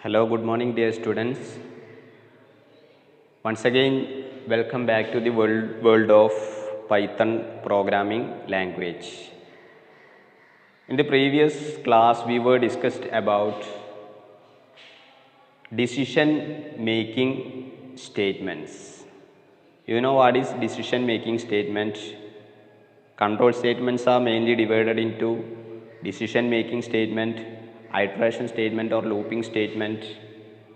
Hello, good morning, dear students. Once again, welcome back to the world of Python programming language. In the previous class, we were discussed about decision making statements. You know what is decision making statement? Control statements are mainly divided into decision making statement, iteration statement or looping statement,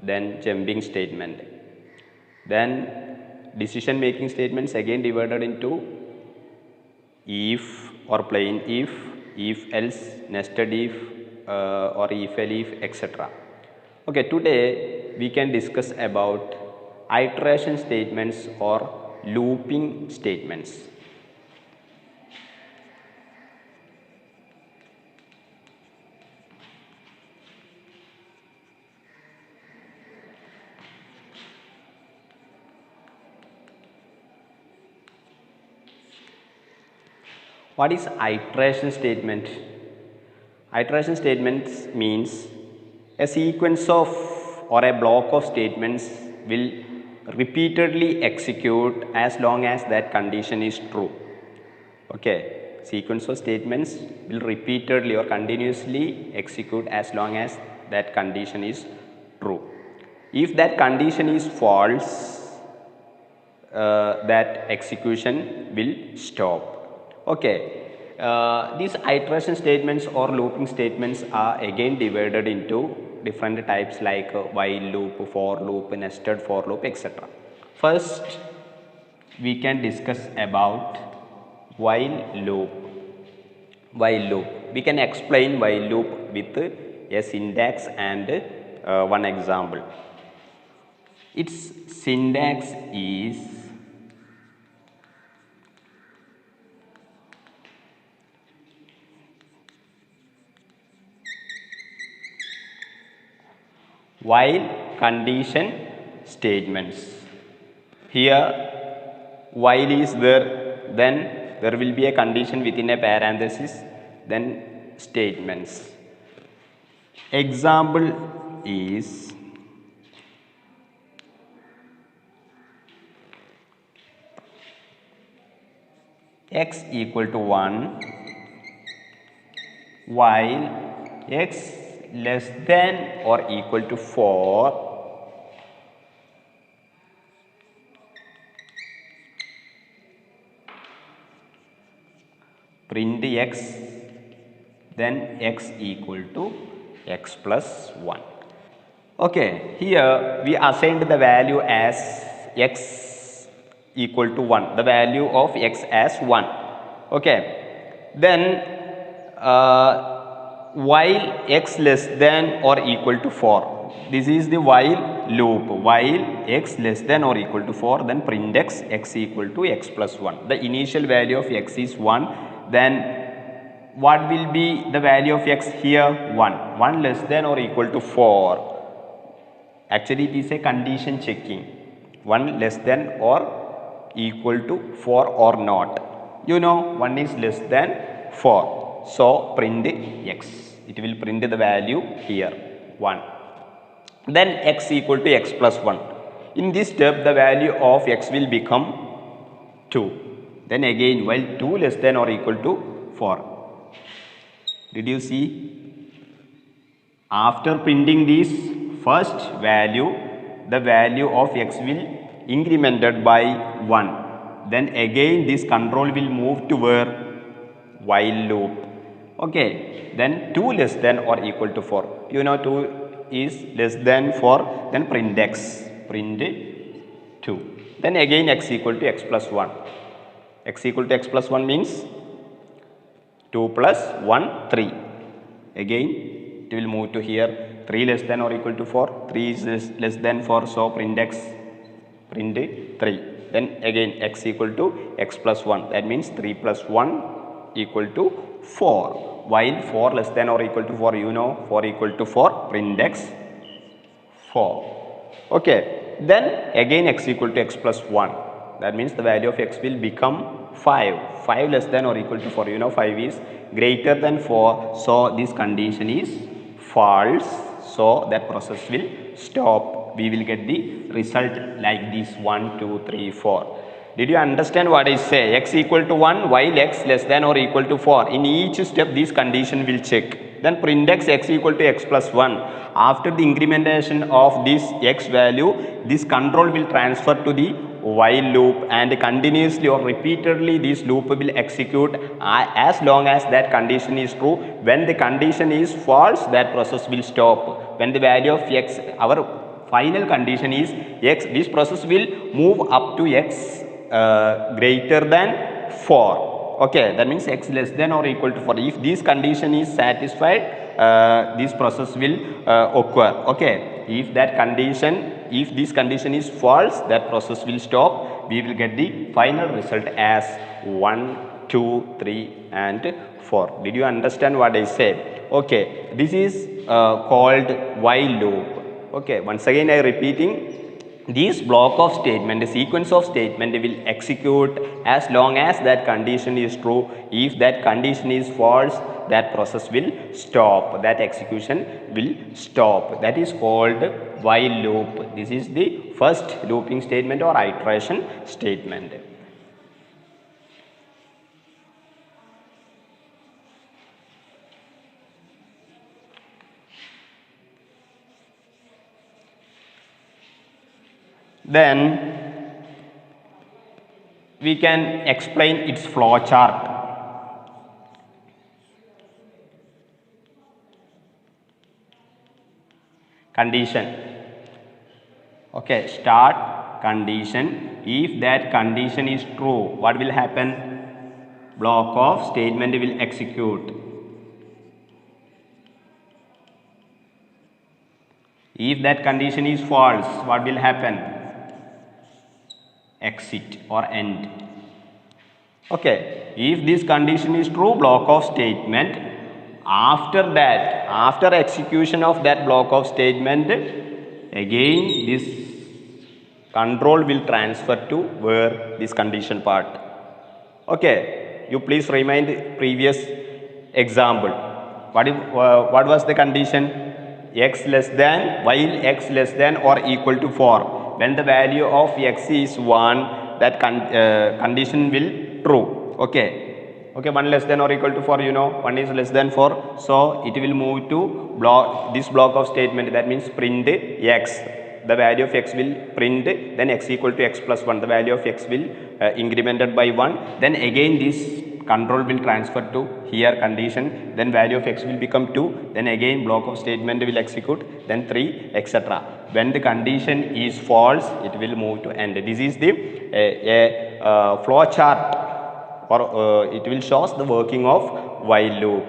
then jumping statement. Then decision making statements again divided into if or plain if else, nested if or if etc. Okay, today we can discuss about iteration statements or looping statements. What is iteration statement? Iteration statements means a sequence of or a block of statements will repeatedly execute as long as that condition is true. Okay, sequence of statements will repeatedly or continuously execute as long as that condition is true. If that condition is false, that execution will stop. Okay, these iteration statements or looping statements are again divided into different types like while loop, for loop, nested for loop, etc. First, we can discuss about while loop. While loop, we can explain while loop with a syntax and one example. Its syntax is while condition statements. Here while is there, then there will be a condition within a parenthesis, then statements. Example is x equal to 1 while x less than or equal to 4 print x, then x equal to x plus 1. Okay, here we assigned the value as x equal to 1, the value of x as 1. Okay, then while x less than or equal to 4, this is the while loop. While x less than or equal to 4, then print x equal to x plus 1. The initial value of x is 1. Then what will be the value of x here? 1 less than or equal to 4. Actually it is a condition checking, 1 less than or equal to 4 or not. You know 1 is less than 4, so print x. It will print the value here 1. Then x equal to x plus 1. In this step the value of x will become 2. Then again while 2 less than or equal to 4. Did you see? After printing this first value, the value of x will incremented by 1. Then again this control will move to where? While loop. Okay, then 2 less than or equal to 4. You know 2 is less than 4, then print x. Print 2. Then again x equal to x plus 1. X equal to x plus 1 means 2 plus 1, 3. Again it will move to here, 3 less than or equal to 4. 3 is less than 4, so print x, print 3. Then again x equal to x plus 1. That means 3 plus 1 equal to 4. While 4 less than or equal to 4, you know 4 equal to 4, print x 4. Okay, then again x equal to x plus 1. That means the value of x will become 5. 5 less than or equal to 4. You know 5 is greater than 4. So this condition is false. so that process will stop. We will get the result like this: 1, 2, 3, 4. Did you understand what I say? X equal to 1 while x less than or equal to 4. In each step this condition will check. Then print x equal to x plus 1. After the incrementation of this x value, this control will transfer to the while loop, and continuously or repeatedly this loop will execute as long as that condition is true. When the condition is false, that process will stop. When the value of x, our final condition is x, this process will move up to x greater than 4. Okay, that means x less than or equal to 4. If this condition is satisfied, this process will occur. Okay, if this condition is false, that process will stop. We will get the final result as 1, 2, 3 and 4. Did you understand what I said? Okay, this is called while loop. Okay, once again I repeating. This block of statement, the sequence of statement will execute as long as that condition is true. If that condition is false, that process will stop. That execution will stop. That is called while loop. This is the first looping statement or iteration statement. Then we can explain its flow chart. Condition. Okay, start condition. If that condition is true, what will happen? Block of statement will execute. If that condition is false, what will happen? Exit or end. Okay, if this condition is true, block of statement, after that, after execution of that block of statement, again this control will transfer to where this condition part. Okay, you please remind previous example. What was the condition? X less than, while x less than or equal to 4. When the value of x is 1, that condition will true. Okay, 1 less than or equal to 4, 1 is less than 4, so it will move to this block of statement, that means print x. The value of x will print, then x equal to x plus 1, the value of x will incremented by 1, then again this control will transfer to here condition, then value of x will become 2, then again block of statement will execute, then 3, etc. When the condition is false, it will move to end. This is the flow chart, or it will show us the working of while loop.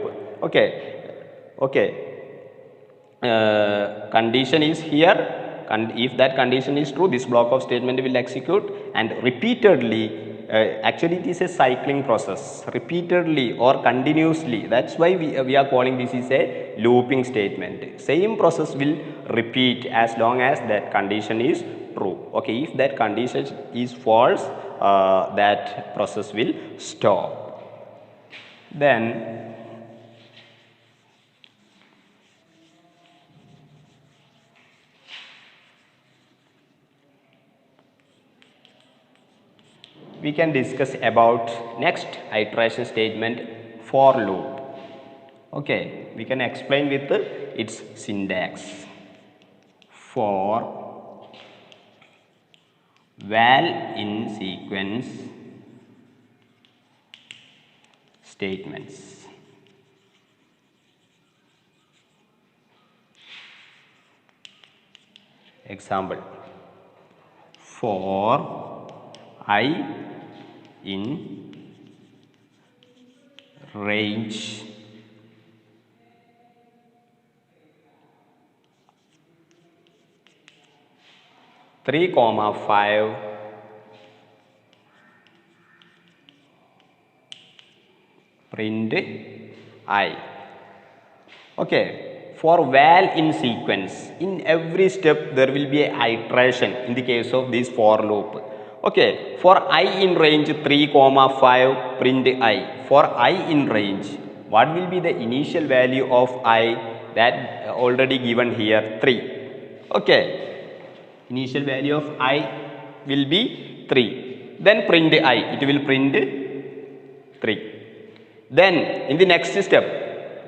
Condition is here. If that condition is true, this block of statement will execute, and repeatedly, actually it is a cycling process, repeatedly or continuously. That's why we are calling this is a looping statement. Same process will repeat as long as that condition is true. Okay, if that condition is false, that process will stop. Then we can discuss about next iteration statement, for loop. Okay, we can explain with its syntax. For val in sequence statements. Example, for I in range 3,5 print I. Okay, for val in sequence, in every step there will be an iteration in the case of this for loop. Okay, for I in range 3,5 print I. For I in range, what will be the initial value of I? that already given here 3. Okay, initial value of I will be 3. Then print I, it will print 3. Then in the next step,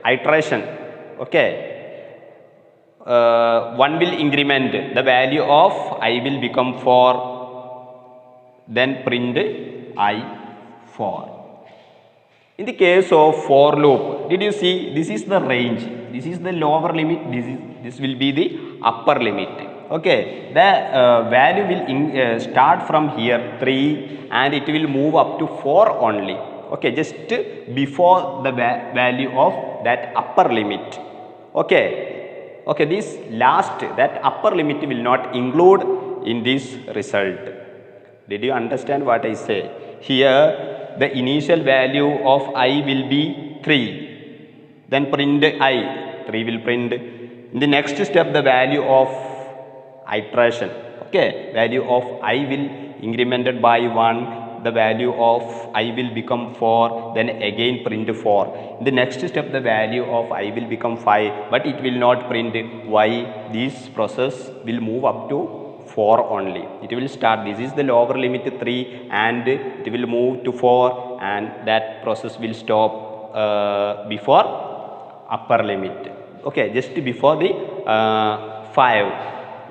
iteration, okay, 1 will increment, the value of I will become 4, then print I 4. In the case of for loop, did you see, this is the range, this is the lower limit, this will be the upper limit. Okay, the value will start from here 3 and it will move up to 4 only. Okay, just before the value of that upper limit. Okay, okay, this last, that upper limit will not include in this result. Did you understand what I say? Here the initial value of I will be 3, then print I, 3 will print. In the next step, the value of iteration, okay, value of I will incremented by 1, the value of I will become 4, then again print 4. In the next step, the value of I will become 5, but it will not print. Why? This process will move up to 4 only. It will start, this is the lower limit 3 and it will move to 4 and that process will stop before upper limit. Okay, just before the 5.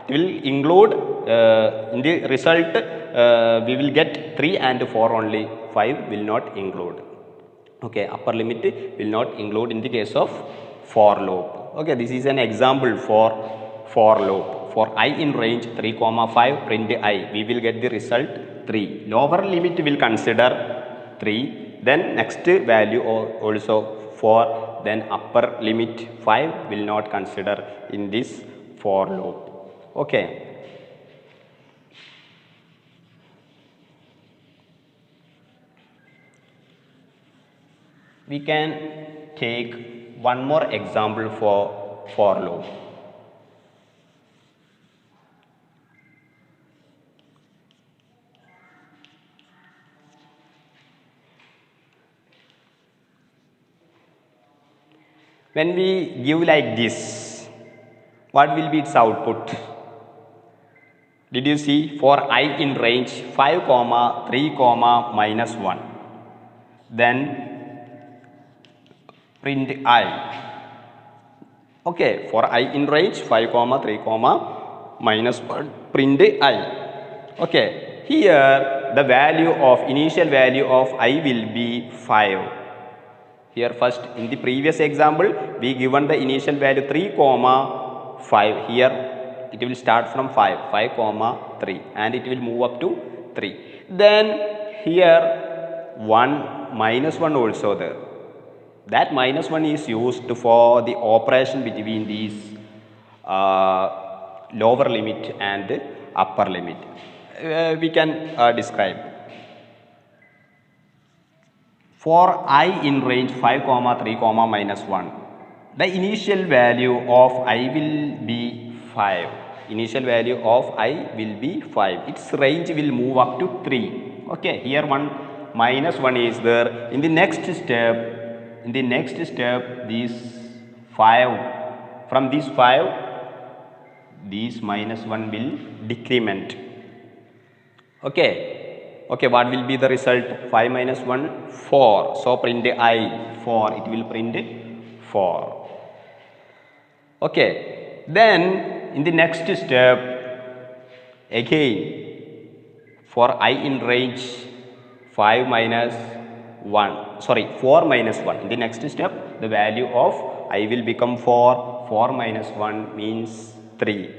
It will include in the result we will get 3 and 4 only, 5 will not include. Okay, upper limit will not include in the case of for loop. Okay, this is an example for loop. For I in range 3, 5, print I, we will get the result 3. Lower limit will consider 3, then next value also 4, then upper limit 5 will not consider in this for loop. Okay. We can take one more example for loop. When we give like this, what will be its output? Did you see? For I in range 5, 3, minus 1, then print I. Okay, for I in range 5, 3, minus 1, print I. Okay, here the value of initial value of I will be 5. Here first, in the previous example, we given the initial value 3, 5. Here it will start from 5, 3, and it will move up to 3. Then here 1, minus 1 also there. That minus 1 is used for the operation between these lower limit and upper limit. We can describe. For I in range 5, 3, minus 1, the initial value of I will be 5. Initial value of I will be 5. Its range will move up to 3. Okay, here 1 minus 1 is there. In the next step, this 5, from this 5, this minus 1 will decrement. Okay. Okay, what will be the result? 5 minus 1, 4. So print I 4, it will print 4. Okay, then in the next step, again for I in range 5 minus 1, sorry, 4 minus 1. In the next step, the value of I will become 4. 4 minus 1 means 3.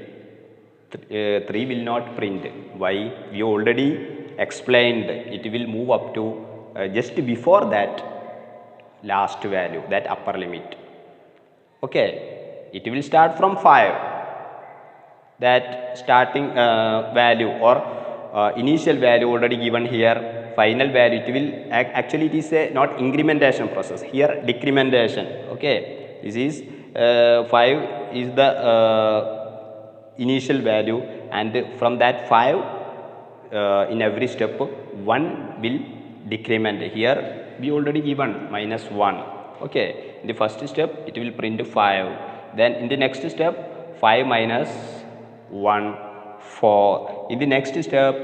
3 will not print. Why? We already explained, it will move up to just before that last value, that upper limit. Okay, it will start from 5, that starting value or initial value already given here, final value, it will actually, it is a not incrementation process, here decrementation. Okay, this is 5 is the initial value, and from that 5 in every step 1 will decrement. Here we already given minus 1. Okay, in the first step it will print 5, Then in the next step 5 minus 1 4. In the next step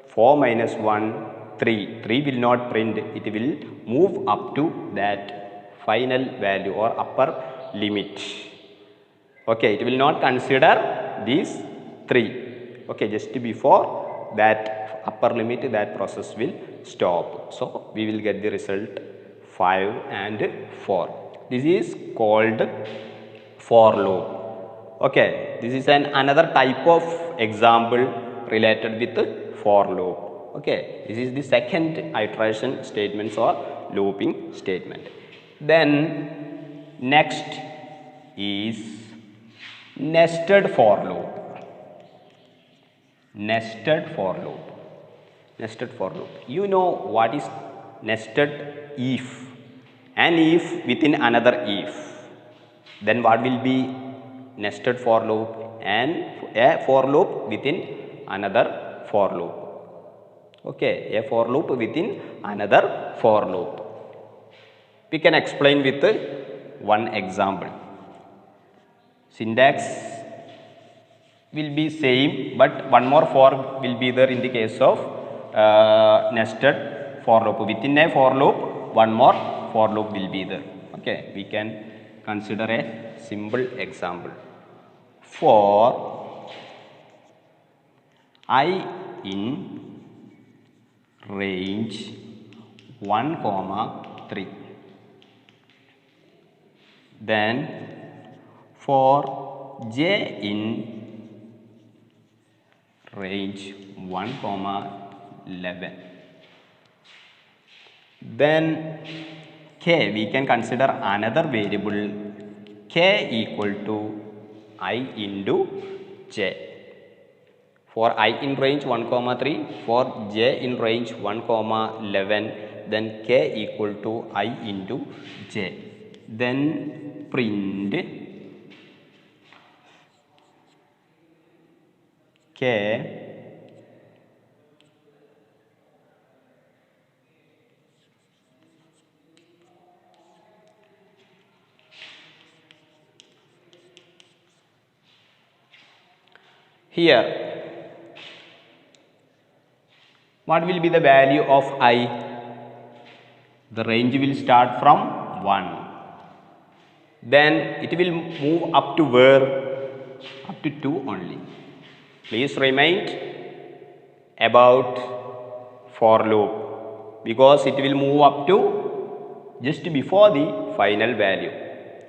4 minus 1 3. 3 will not print, it will move up to that final value or upper limit. Okay, it will not consider these 3. Okay, just before that upper limit, that process will stop. So we will get the result 5 and 4. This is called for loop. Okay, this is another type of example related with for loop. Okay, this is the second iteration statements or looping statement. Then next is nested for loop. Nested for loop. Nested for loop. You know what is nested if? An if within another if. Then what will be nested for loop? And a for loop within another for loop. Okay, a for loop within another for loop. We can explain with one example. Syntax will be same, but one more for will be there in the case of nested for loop. Within a for loop, one more for loop will be there. Okay, we can consider a simple example. For I in range 1 comma 3, then for j in range 1 comma 11, then k, we can consider another variable k equal to I into j. For I in range 1 comma 3, for j in range 1 comma 11, then k equal to I into j. Then print k here. What will be the value of I? The range will start from 1. Then it will move up to where? Up to 2 only. Please remind about for loop, because it will move up to just before the final value.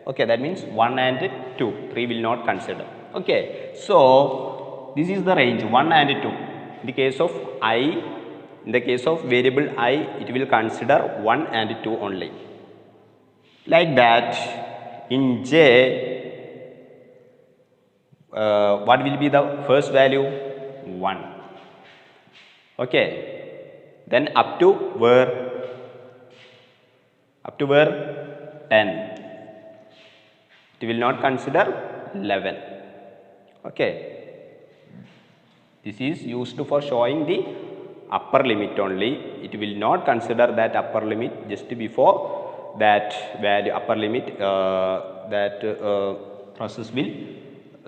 Okay, that means 1 and 2. 3 will not consider. Okay, so this is the range 1 and 2. In the case of I, in the case of variable I, it will consider 1 and 2 only. Like that, in j, what will be the first value? 1. Okay, then up to where? Up to where? 10. It will not consider 11. Okay, this is used for showing the upper limit only. It will not consider that upper limit just before that value upper limit, that process will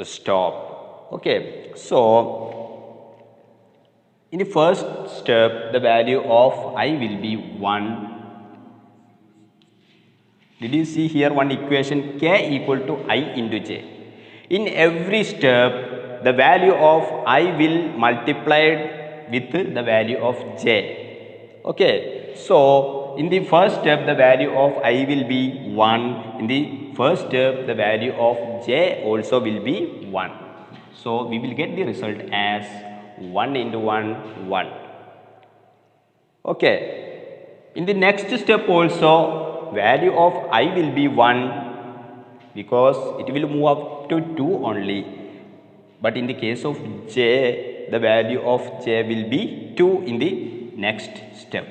stop. Okay, so in the first step, the value of I will be 1. Did you see here one equation, k equal to I into j? In every step, the value of I will multiplied with the value of j. Okay, so in the first step, the value of I will be 1. In the first step, the value of j also will be 1. So we will get the result as 1 into 1, 1. Okay, in the next step also, value of I will be 1, because it will move up to 2 only. But in the case of j, the value of j will be 2 in the next step.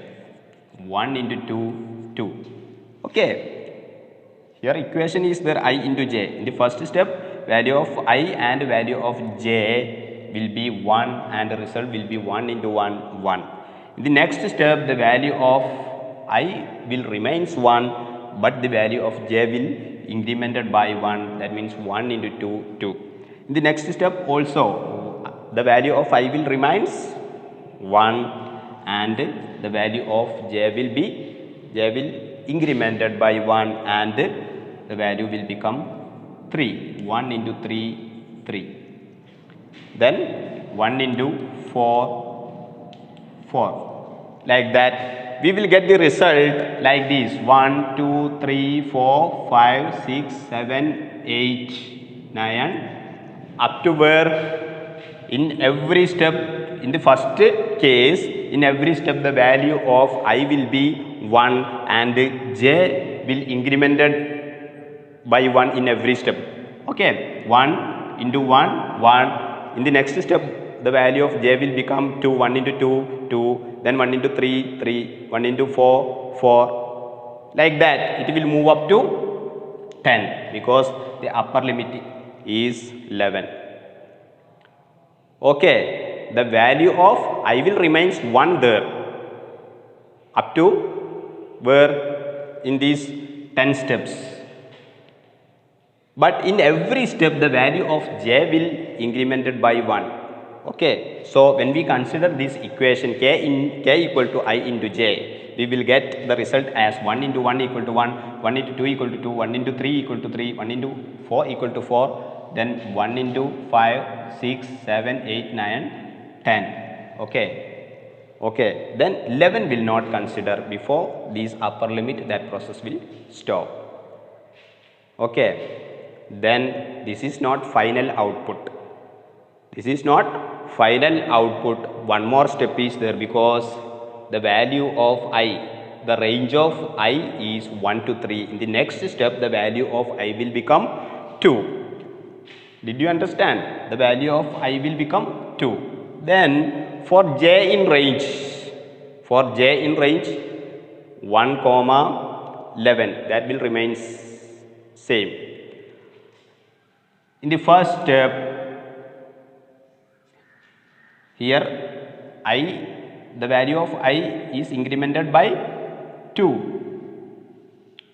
1 into 2, 2. Okay, here equation is there I into j. In the first step, value of I and value of j will be 1, and the result will be 1 into 1, 1. In the next step, the value of I will remains 1, but the value of j will incremented by 1, that means 1 into 2, 2. In the next step also, the value of I will remains 1 and the value of j will incremented by 1 and the value will become 3. 1 into 3, 3. Then 1 into 4, 4. Like that, we will get the result like this: 1, 2, 3, 4, 5, 6, 7, 8, 9, up to where in every step, in the first case, in every step the value of I will be 1 and j will incremented by 1 in every step. Okay, 1 into 1, 1. In the next step, the value of j will become 2, 1 into 2, 2, then 1 into 3, 3, 1 into 4, 4. Like that, it will move up to 10 because the upper limit is 11. Okay, the value of I will remains 1 there up to where in these 10 steps. But in every step the value of j will incremented by 1. Okay, so when we consider this equation k equal to I into j, we will get the result as 1 into 1 equal to 1, 1 into 2 equal to 2, 1 into 3 equal to 3, 1 into 4 equal to 4, then 1 into 5, 6, 7, 8, 9, 10. Okay, then 11 will not consider before this upper limit, that process will stop. Okay. Then this is not final output. This is not final output. One more step is there because the value of I, the range of I is 1 to 3. In the next step, the value of I will become 2. Did you understand? The value of I will become 2. Then for j in range, 1 comma 11, that will remain same. In the first step, here the value of I is incremented by 2.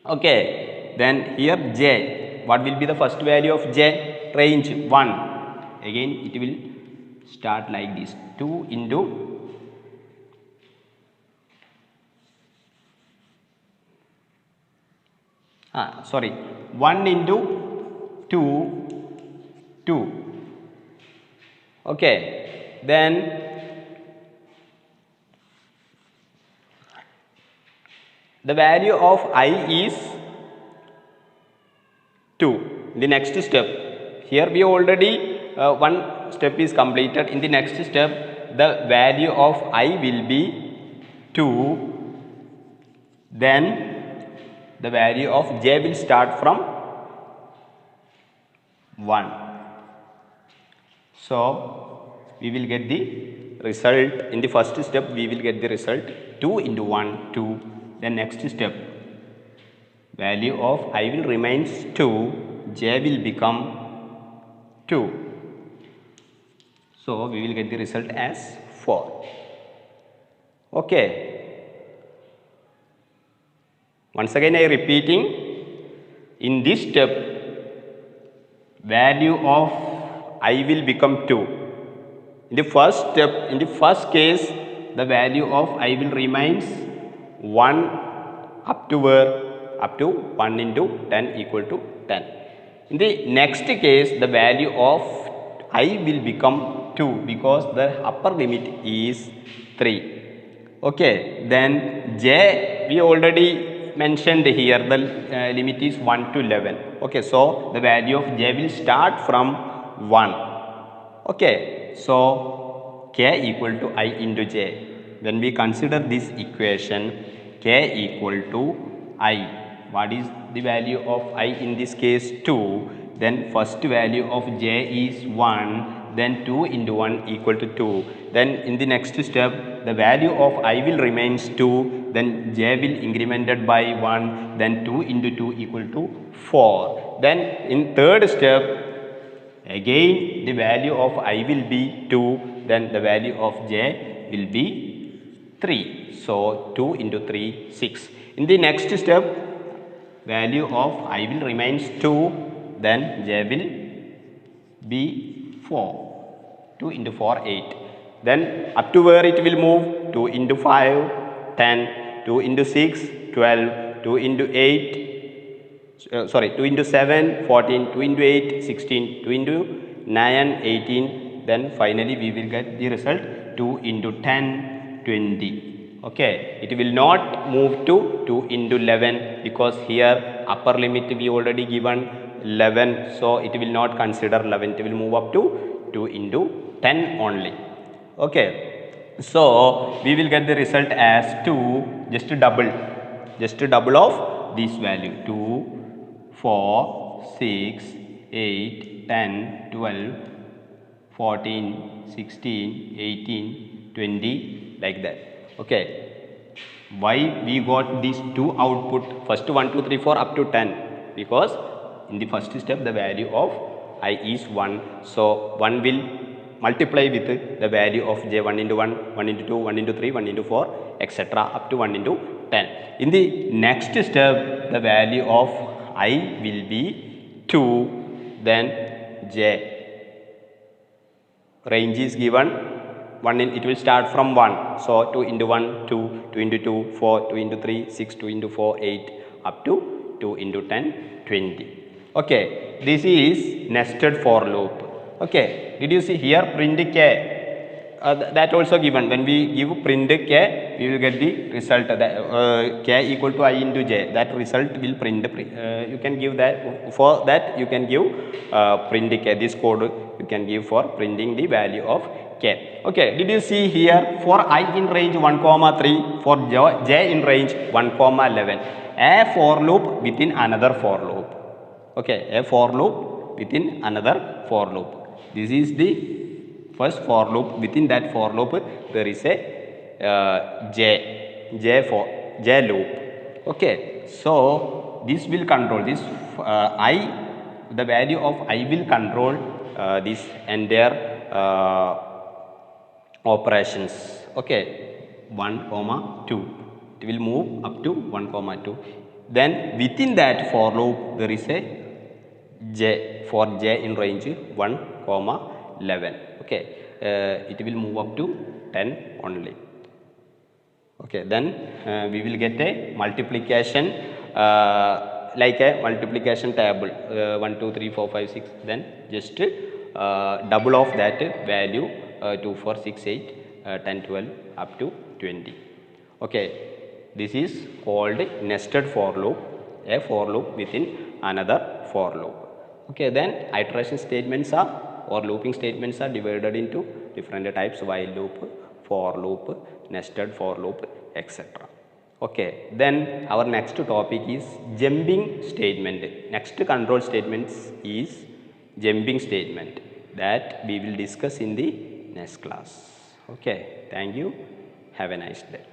Okay, then here j, what will be the first value of j? Range 1. Again it will start like this: 2 into 1 into 2, 2. Okay, then the value of I is 2. The next step, here we already one step is completed. In the next step, the value of I will be 2. Then the value of j will start from 1. So we will get the result. In the first step we will get the result 2 into 1, 2. Then next step, value of I will remains 2, j will become 2. So we will get the result as 4. Okay. Once again I repeating, in this step value of I will become 2. In the first step, in the first case, the value of I will remains 1 up to where? Up to 1 into 10 equal to 10. In the next case, the value of I will become 2 because the upper limit is 3. Okay, then j we already mentioned here, the limit is 1 to 11. Okay, so the value of j will start from 1. Okay, so k equal to I into j. When we consider this equation, k equal to I. What is the value of I in this case? 2. Then first value of j is 1. Then 2 into 1 equal to 2. Then in the next step, the value of I will remains 2. Then j will incremented by 1. Then 2 into 2 equal to 4. Then in third step, again the value of I will be 2. Then the value of j will be 3. So 2 into 3, 6. In the next step, value of I will remains 2, then j will be 4. 2 into 4, 8. Then up to where it will move? 2 into 5, 10. 2 into 6, 12. 2 into 8, 2 into 7, 14. 2 into 8, 16. 2 into 9, 18. Then finally we will get the result 2 into 10, 20. Okay, it will not move to 2 into 11 because here upper limit we already given 11, so it will not consider 11. It will move up to 2 into 10 only. Okay, so we will get the result as 2, just double of this value, 2, 4, 6, 8, 10, 12, 14, 16, 18, 20, like that. Okay, why we got these two output, first 1, 2, 3, 4 up to 10? Because in the first step the value of I is 1, so 1 will multiply with the value of j, 1 into 1, 1 into 2, 1 into 3, 1 into 4, etc. up to 1 into 10. In the next step the value of I will be 2, then j range is given 1 in, it will start from 1, so 2 into 1, 2, 2 into 2, 4, 2 into 3, 6, 2 into 4, 8, up to 2 into 10, 20. Okay, this is nested for loop. Okay, did you see here print k? That also given. When we give print k, we will get the result that k equal to I into j. That result will print. You can give that, for that you can give print k. This code you can give for printing the value of k. Okay, did you see here for I in range 1 comma 3, for j in range 1 comma 11, a for loop within another for loop. Okay, a for loop within another for loop. This is the first for loop. Within that for loop there is a j loop. Okay, so this will control this the value of I will control this entire operations. Okay, 1 comma 2, it will move up to 1 comma 2. Then within that for loop there is a j, for j in range 1 comma 11. Okay, it will move up to 10 only. Okay, then we will get a multiplication like a multiplication table 1, 2, 3, 4, 5, 6. Then just double of that value 2, 4, 6, 8, 10, 12 up to 20. Okay, this is called nested for loop, a for loop within another for loop. Okay, then iteration statements are or looping statements are divided into different types: while loop, for loop, nested for loop, etc. Okay, then our next topic is jumping statement. Next control statements is jumping statement, that we will discuss in the next class. Okay, thank you. Have a nice day.